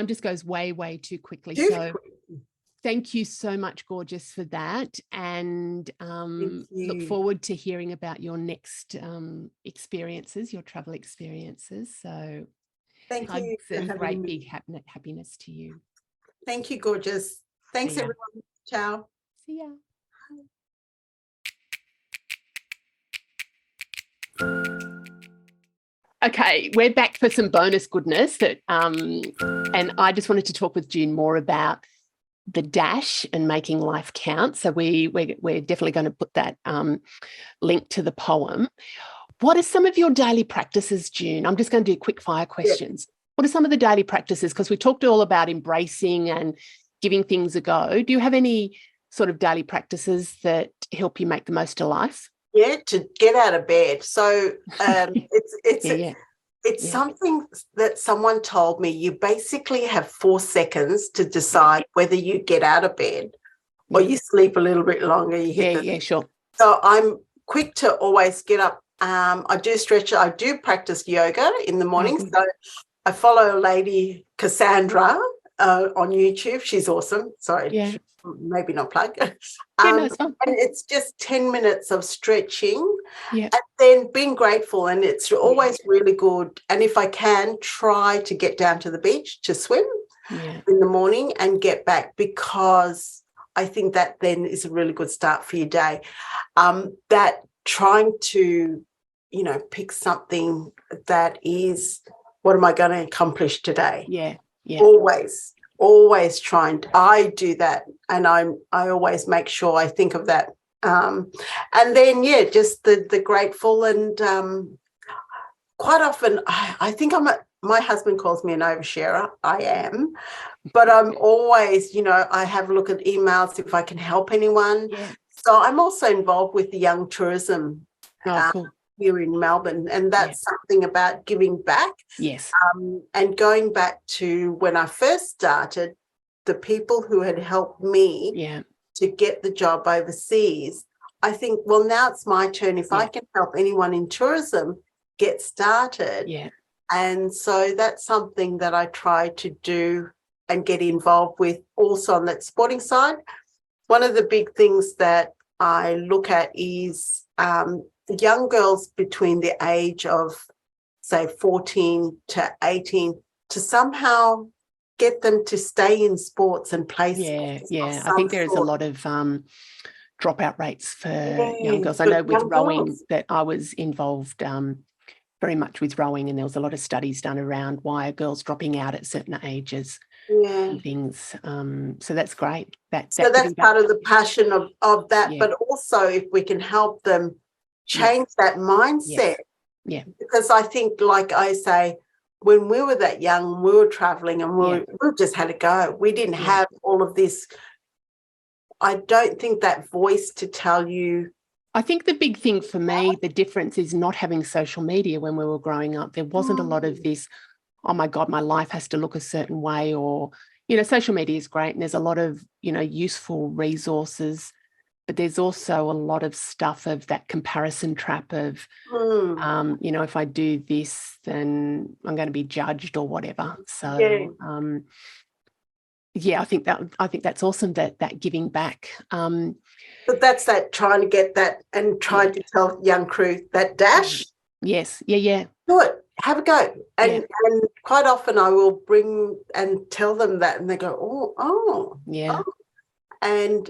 just goes way, way too quickly. Thank you so much, Gorgeous, for that. And look forward to hearing about your next experiences, your travel experiences. So thank you. And great big happiness to you. Thank you, Gorgeous. Thanks, everyone. Ciao. See ya. Okay, we're back for some bonus goodness that, and I just wanted to talk with June more about the dash and making life count. So we're definitely going to put that link to the poem. What are some of your daily practices, June? I'm just going to do quick fire questions. What are some of the daily practices? Because we talked all about embracing and giving things a go. Do you have any sort of daily practices that help you make the most of life? Yeah, to get out of bed. So it's something that someone told me. You basically have 4 seconds to decide whether you get out of bed or you sleep a little bit longer. You hit sure. So I'm quick to always get up. I do stretch. I do practice yoga in the morning. So I follow a lady, Cassandra, on YouTube. She's awesome. Sorry, maybe not plug. And it's just 10 minutes of stretching and then being grateful. And it's always really good. And if I can, try to get down to the beach to swim in the morning and get back, because I think that then is a really good start for your day. That trying to, pick something that is, what am I going to accomplish today? Always try, and I do that, and I always make sure I think of that. And then just the grateful, and quite often I think my husband calls me an oversharer. I am, but I'm always, I have a look at emails if I can help anyone. So I'm also involved with the young tourism here in Melbourne, and that's something about giving back. And going back to when I first started, the people who had helped me to get the job overseas, I think, well, now it's my turn. If I can help anyone in tourism get started. And so that's something that I try to do and get involved with also on that sporting side. One of the big things that I look at is young girls between the age of, say, 14 to 18, to somehow get them to stay in sports and play sports. I think there is a lot of dropout rates for young girls. I know with rowing that I was involved very much with rowing, and there was a lot of studies done around why are girls dropping out at certain ages and things. So that's great. That's part of the passion of that, but also if we can help them change that mindset. Because I think, like I say, when we were that young, we were traveling and we just had to go. We didn't have all of this. I don't think that voice to tell you. I think the big thing for me, the difference is not having social media when we were growing up. There wasn't a lot of this, oh my God, my life has to look a certain way, or, social media is great and there's a lot of, useful resources, but there's also a lot of stuff of that comparison trap of, if I do this, then I'm going to be judged or whatever. So, I think that's awesome, that giving back. But that's that trying to get that and trying to tell young crew that dash. Yes. Yeah. Do it. Have a go. And quite often I will bring and tell them that, and they go, oh. And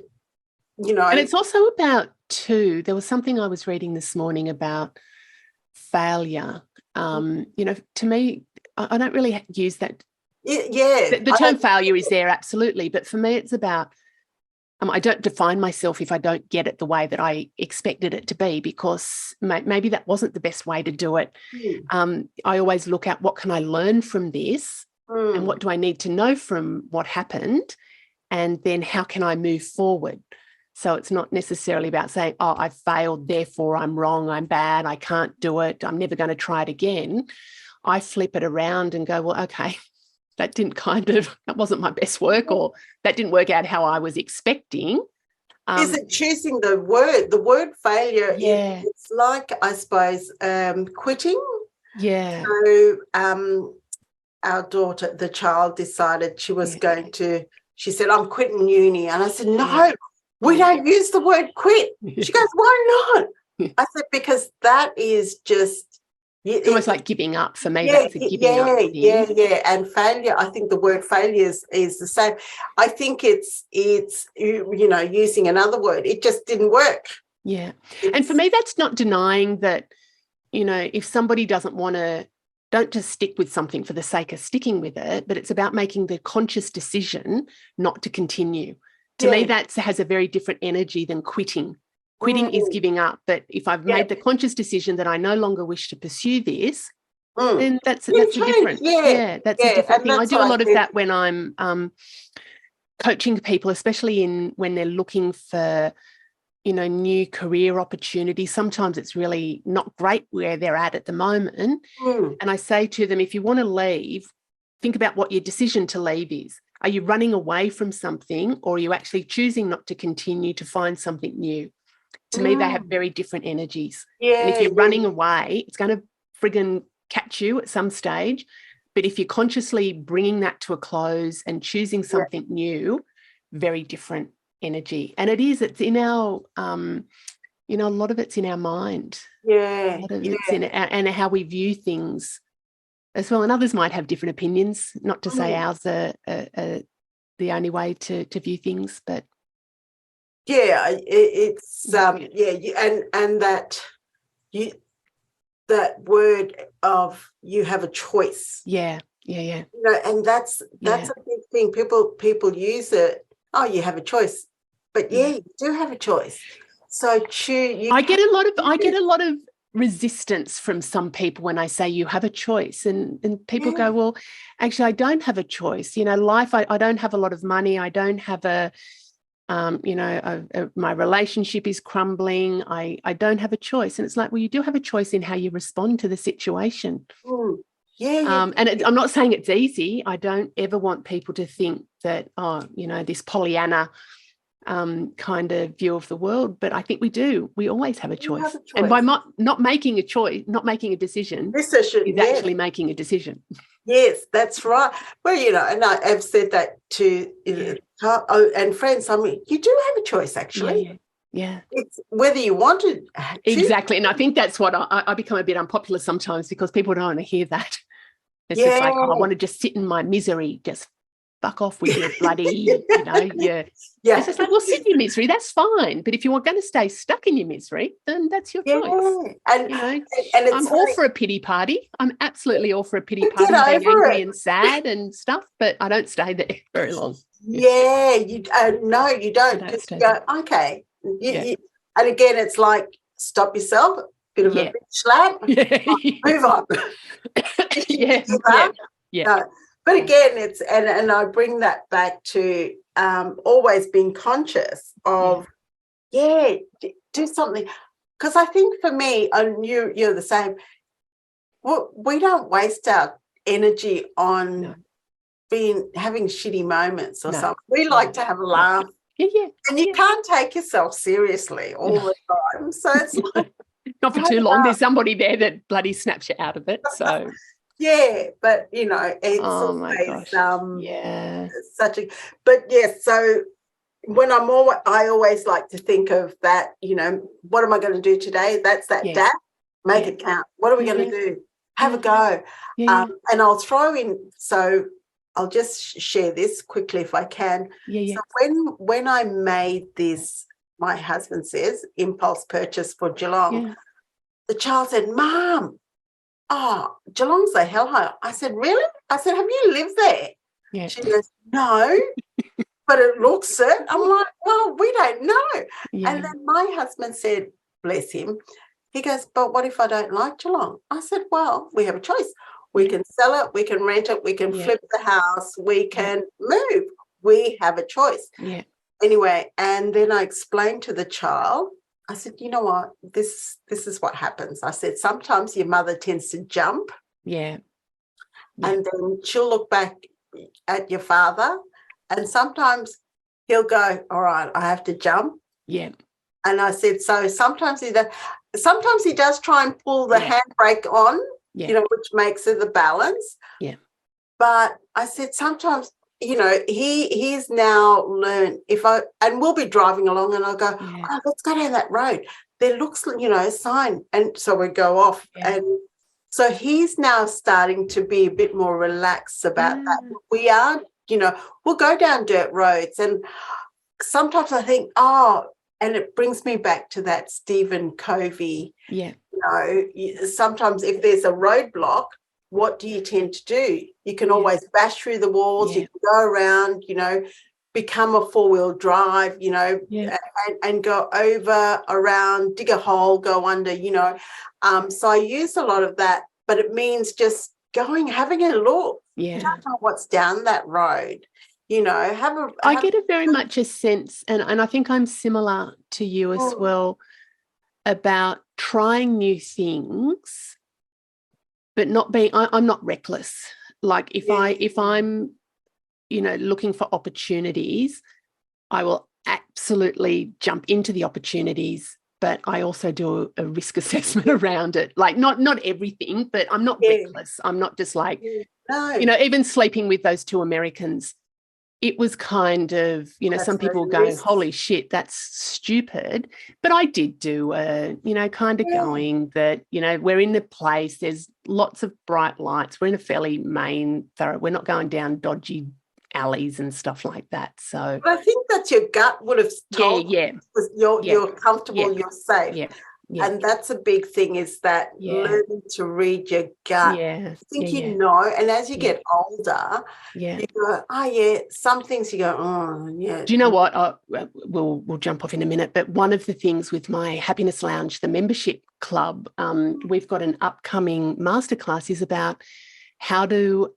And it's also about too, there was something I was reading this morning about failure. To me, I don't really use that. Yeah. The term failure is there, absolutely. But for me, it's about, I don't define myself if I don't get it the way that I expected it to be, because maybe that wasn't the best way to do it. I always look at what can I learn from this and what do I need to know from what happened, and then how can I move forward. So it's not necessarily about saying, oh, I failed, therefore I'm wrong, I'm bad, I can't do it, I'm never going to try it again. I flip it around and go, well, okay, that wasn't my best work, or that didn't work out how I was expecting. Is it choosing the word? The word failure, yeah. It's like, I suppose, quitting. Yeah. So our daughter, the child, decided she was going to, she said, I'm quitting uni. And I said, no, we don't use the word quit. She goes, why not? I said, because that is just, it's almost like giving up. For me, that's a giving up thing. Yeah. And failure, I think the word failure is the same. I think it's using another word. It just didn't work. Yeah. And for me, that's not denying that, if somebody doesn't want to, don't just stick with something for the sake of sticking with it, but it's about making the conscious decision not to continue. To me, that has a very different energy than quitting. Quitting is giving up. But if I've made the conscious decision that I no longer wish to pursue this, then that's a different. That's a different thing. I do a lot of that when I'm coaching people, especially when they're looking for, new career opportunities. Sometimes it's really not great where they're at the moment. And I say to them, if you want to leave, think about what your decision to leave is. Are you running away from something, or are you actually choosing not to continue to find something new? To me, they have very different energies. And if you're running away, it's going to friggin' catch you at some stage. But if you're consciously bringing that to a close and choosing something new, very different energy. And it's in our, a lot of it's in our mind. Yeah. A lot of it's in and how we view things as well. And others might have different opinions, not to say ours are the only way to view things, but it's and that word of you have a choice. Yeah. And that's a big thing. People use it. Oh, you have a choice, but you do have a choice. So I get a lot of resistance from some people when I say you have a choice, and people go, well, actually I don't have a choice. Life, I don't have a lot of money. I don't have my relationship is crumbling. I don't have a choice. And it's like, well, you do have a choice in how you respond to the situation. And I'm not saying it's easy. I don't ever want people to think that, this Pollyanna kind of view of the world, but I think we do. We always have a choice. And by not making a choice, not making a decision, is actually making a decision. Yes, that's right. Well, and I've said that to and friends. I mean, you do have a choice, actually. Yeah. It's whether you want to. Exactly. And I think that's what I become a bit unpopular sometimes, because people don't want to hear that. It's just like, I want to just sit in my misery, just fuck off with your bloody, It's just like, well, sit in your misery, that's fine. But if you are going to stay stuck in your misery, then that's your choice. And I'm all for a pity party. I'm absolutely all for a pity party, being angry and sad and stuff, but I don't stay there very long. No, you don't. Because you go, okay. And again, it's like, stop yourself, bit of a bitch slap, move on. No. But again, it's and I bring that back to always being conscious of do something, because I think for me, and you're the same. We don't waste our energy on having shitty moments or something. We like to have a laugh. And you can't take yourself seriously all the time. So it's like, not for too long. There's somebody there that bloody snaps you out of it. So but it's such a. But so when I always like to think of that. What am I going to do today? That's that dash. Make it count. What are we going to do? Have a go. And I'll throw in. So I'll just share this quickly if I can. So when I made this my husband says, impulse purchase for Geelong. Yeah. The child said, Mom, Geelong's the hellhole. I said, really? I said, have you lived there? Yeah. She goes, no, but it looks it. I'm like, well, we don't know. Yeah. And then my husband said, bless him, he goes, but what if I don't like Geelong? I said, well, we have a choice. We can sell it, we can rent it, we can flip the house, we can move. We have a choice. Yeah. Anyway, and then I explained to the child, I said, you know what, this is what happens. I said, sometimes your mother tends to jump. Yeah. And then she'll look back at your father, and sometimes he'll go, all right, I have to jump. Yeah. And I said, so sometimes he does try and pull the handbrake on, which makes it the balance. Yeah. But I said, sometimes, he's now learned and we'll be driving along and I'll go, let's go down that road. There looks, a sign. And so we go off. Yeah. And so he's now starting to be a bit more relaxed about that. We are, we'll go down dirt roads, and sometimes I think, and it brings me back to that Stephen Covey. Yeah. Sometimes if there's a roadblock, what do you tend to do? You can always bash through the walls, you can go around, become a four-wheel drive, and go over, around, dig a hole, go under, So I use a lot of that, but it means just having a look. Yeah. You don't know what's down that road. I get very much a sense, and I think I'm similar to you as well, about trying new things, but not being. I'm not reckless. Like if I'm, looking for opportunities, I will absolutely jump into the opportunities. But I also do a risk assessment around it. Like not everything, but I'm not reckless. I'm not just like, even sleeping with those two Americans. It was kind of, some people go, holy shit, that's stupid. But I did do kind of going that, we're in the place, there's lots of bright lights. We're in a fairly main thorough. We're not going down dodgy alleys and stuff like that. So but I think that your gut would have told you're comfortable, you're safe. Yeah. Yeah. And that's a big thing, is that learning to read your gut. Yeah. I think and as you get older, you go, some things you go, Do you know what? We'll jump off in a minute, but one of the things with my Happiness Lounge, the membership club, we've got an upcoming masterclass is about how to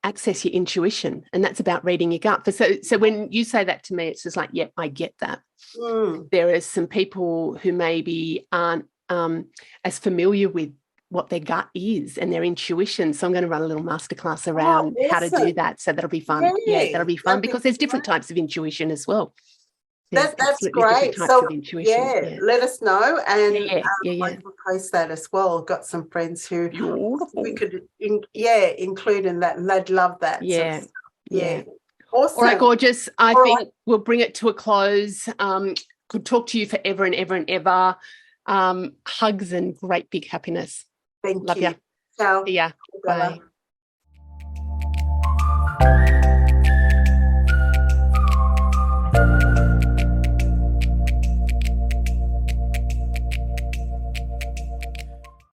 access your intuition, and that's about reading your gut. So when you say that to me, it's just like, I get that. There are some people who maybe aren't as familiar with what their gut is and their intuition. So I'm going to run a little masterclass around how to do that. So that'll be fun. Yeah, that'll be fun, because there's different types of intuition as well. That's great. So let us know, and I can post that as well. I've got some friends who we could include in that, and they'd love that. Yeah. Awesome. All right, gorgeous. I think we'll bring it to a close. Could talk to you forever and ever and ever. Hugs and great big happiness. Thank Love you. You. Ciao. See ya. Bye.